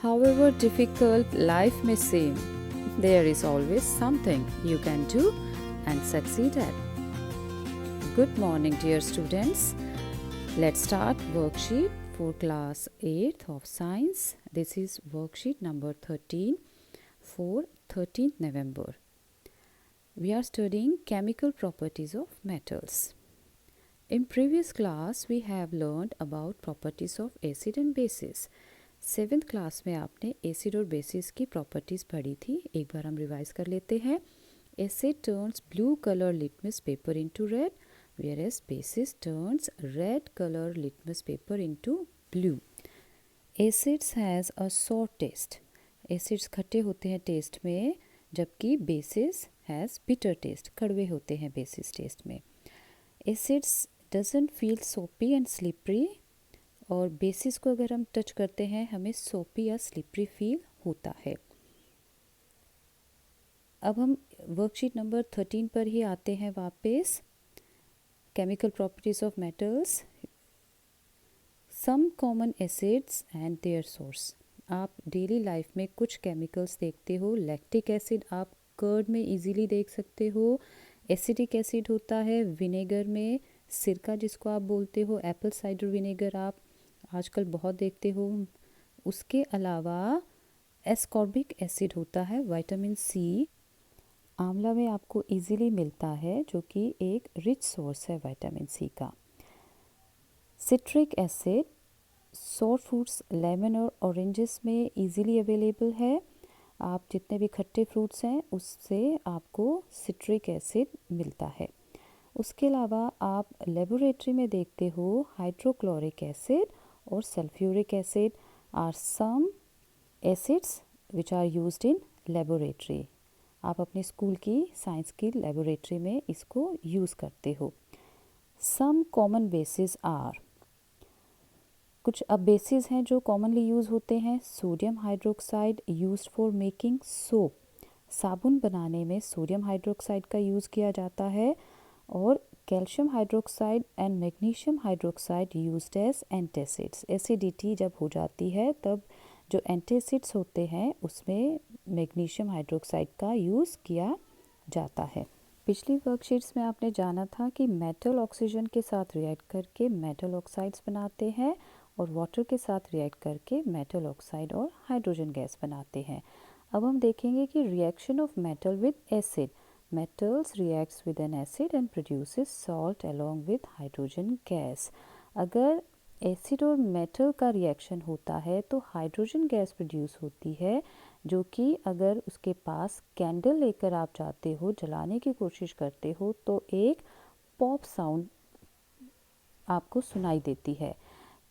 However difficult life may seem, there is always something you can do and succeed at. Good morning, dear students. Let's start worksheet for class 8th of science. This is worksheet number 13 for 13th November. We are studying chemical properties of metals. In previous class, we have learned about properties of acid and bases. 7th class में आपने acid और basis की properties पढ़ी थी. एक बार हम revise कर लेते हैं. Asset turns blue colour litmus paper into red, whereas basis turns red color litmus paper into blue. Acids has a sour taste. Acids खट्टे होते हैं टेस्ट में, जबकि bases has bitter taste. कड़वे होते हैं basis टेस्ट में. Acids doesn't feel soapy and slippery, और बेसिस को अगर हम टच करते हैं हमें सोपी या स्लिपरी फील होता है. अब हम वर्कशीट नंबर 13 पर ही आते हैं वापस. Chemical properties of metals. Some common acids and their source. आप डेली लाइफ में कुछ केमिकल्स देखते हो. लैक्टिक एसिड आप कर्ड में इजीली देख सकते हो. एसिडिक एसिड होता है विनेगर में. सिरका जिसको आप बोलते हो, एप्पल साइडर विनेगर आप आजकल बहुत देखते हो. उसके अलावा एस्कॉर्बिक एसिड होता है. विटामिन सी आंवला में आपको इजीली मिलता है, जो कि एक रिच सोर्स है विटामिन सी का. सिट्रिक एसिड सोर फ्रूट्स लेमन और ऑरेंजेस में इजीली अवेलेबल है. आप जितने भी खट्टे फ्रूट्स हैं उससे आपको सिट्रिक एसिड मिलता है. उसके अलावा आप लेबोरेटरी में देखते हो हाइड्रोक्लोरिक एसिड और sulphuric acid are some acids which are used in laboratory. आप अपने स्कूल की साइंस की लेबोरेटरी में इसको यूज़ करते हो. Some common bases are. कुछ अब बेसिस हैं जो कॉमनली यूज़ होते हैं. Sodium hydroxide used for making soap. साबुन बनाने में सोडियम हाइड्रोक्साइड का यूज़ किया जाता है. और calcium hydroxide and magnesium hydroxide used as antacids. Acidity जब हो जाती है तब जो एंटासिड्स होते हैं उसमें मैग्नीशियम हाइड्रोक्साइड का यूज़ किया जाता है. पिछली वर्कशीट्स में आपने जाना था कि मेटल ऑक्सीजन के साथ रिएक्ट करके मेटल ऑक्साइड्स बनाते हैं और वाटर के साथ रिएक्ट करके मेटल ऑक्साइड और हाइड्रोजन गैस बनाते हैं. अब हम देखेंगे कि reaction of metal with acid. Metals reacts with an acid and produces salt along with hydrogen gas. अगर एसिड और मेटल का रिएक्शन होता है तो हाइड्रोजन गैस प्रोड्यूस होती है, जो कि अगर उसके पास कैंडल लेकर आप जाते हो, जलाने की कोशिश करते हो, तो एक पॉप साउंड आपको सुनाई देती है.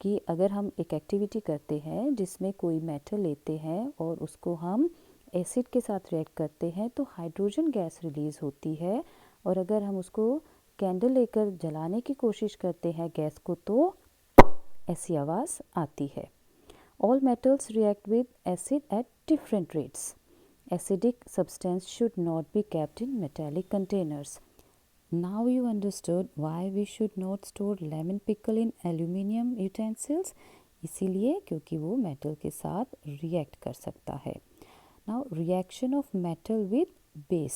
कि अगर हम एक एक्टिविटी करते हैं जिसमें कोई मेटल लेते हैं और उसको हम एसिड के साथ रिएक्ट करते हैं तो हाइड्रोजन गैस रिलीज़ होती है, और अगर हम उसको कैंडल लेकर जलाने की कोशिश करते हैं गैस को तो ऐसी आवाज़ आती है. All metals react with acid at different rates. Acidic substance should not be kept in metallic containers. Now you understood why we should not store lemon pickle in aluminium utensils. इसीलिए क्योंकि वो metal के साथ react कर सकता है. Now reaction of metal with base.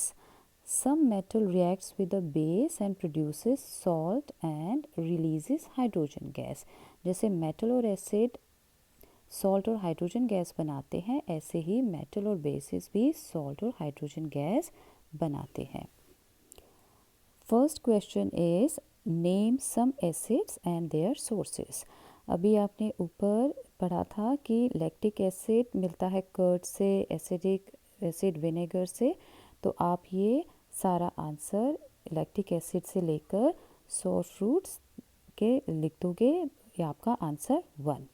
Some metal reacts with a base and produces salt and releases hydrogen gas. जैसे metal और एसिड सॉल्ट और हाइड्रोजन गैस बनाते हैं, ऐसे ही मेटल और बेसिस भी सॉल्ट और हाइड्रोजन गैस बनाते हैं. First question is name some acids and their sources. अभी आपने ऊपर पढ़ा था कि लैक्टिक एसिड मिलता है कर्ड से, एसिडिक एसिड विनेगर से. तो आप ये सारा आंसर लैक्टिक एसिड से लेकर सोर फ्रूट्स के लिख दोगे. ये आपका answer 1.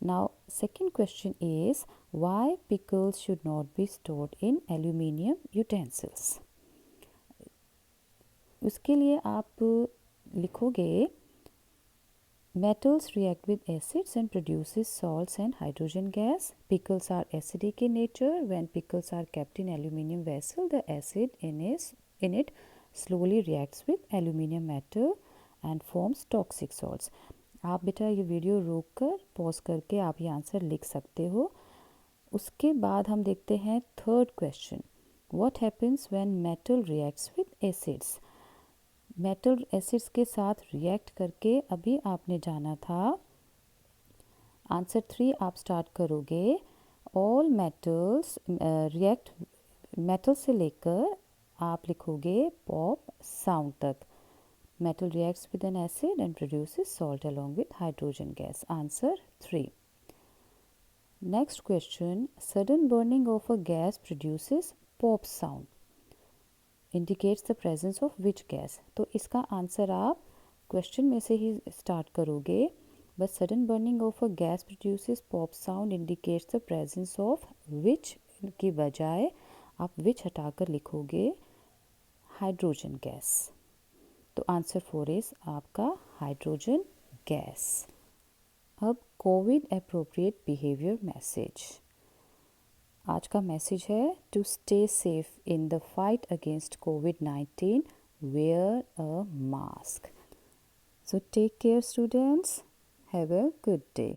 Now second question is why pickles should not be stored in aluminium utensils. उसके लिए आप लिखोगे metals react with acids and produces salts and hydrogen gas. Pickles are acidic in nature. When pickles are kept in aluminum vessel, the acid in it slowly reacts with aluminum metal and forms toxic salts. आप बेटा ये video रोक कर pause करके आप ये answer लिख सकते हो. उसके बाद हम देखते हैं third question, what happens when metal reacts with acids. Metal acids के साथ रिएक्ट करके अभी आपने जाना था। आंसर 3 आप स्टार्ट करोगे, ऑल मेटल्स रिएक्ट, मेटल से लेकर आप लिखोगे पॉप साउंड तक। Metal reacts with N acid and produces salt along with hydrogen gas. Answer 3। Next question, sudden burning of a gas produces pop sound, indicates the presence of which gas. तो इसका answer आप question में से ही start करोगे, but sudden burning of a gas produces pop sound indicates the presence of which की बजाय आप विच हटाकर लिखोगे हाइड्रोजन गैस। तो आंसर 4 इज आपका हाइड्रोजन गैस। अब कोविड एप्रोप्रिएट बिहेवियर मैसेज। आज का मैसेज है, to stay safe in the fight against कोविड-19, wear a mask. So take care students. Have a good day.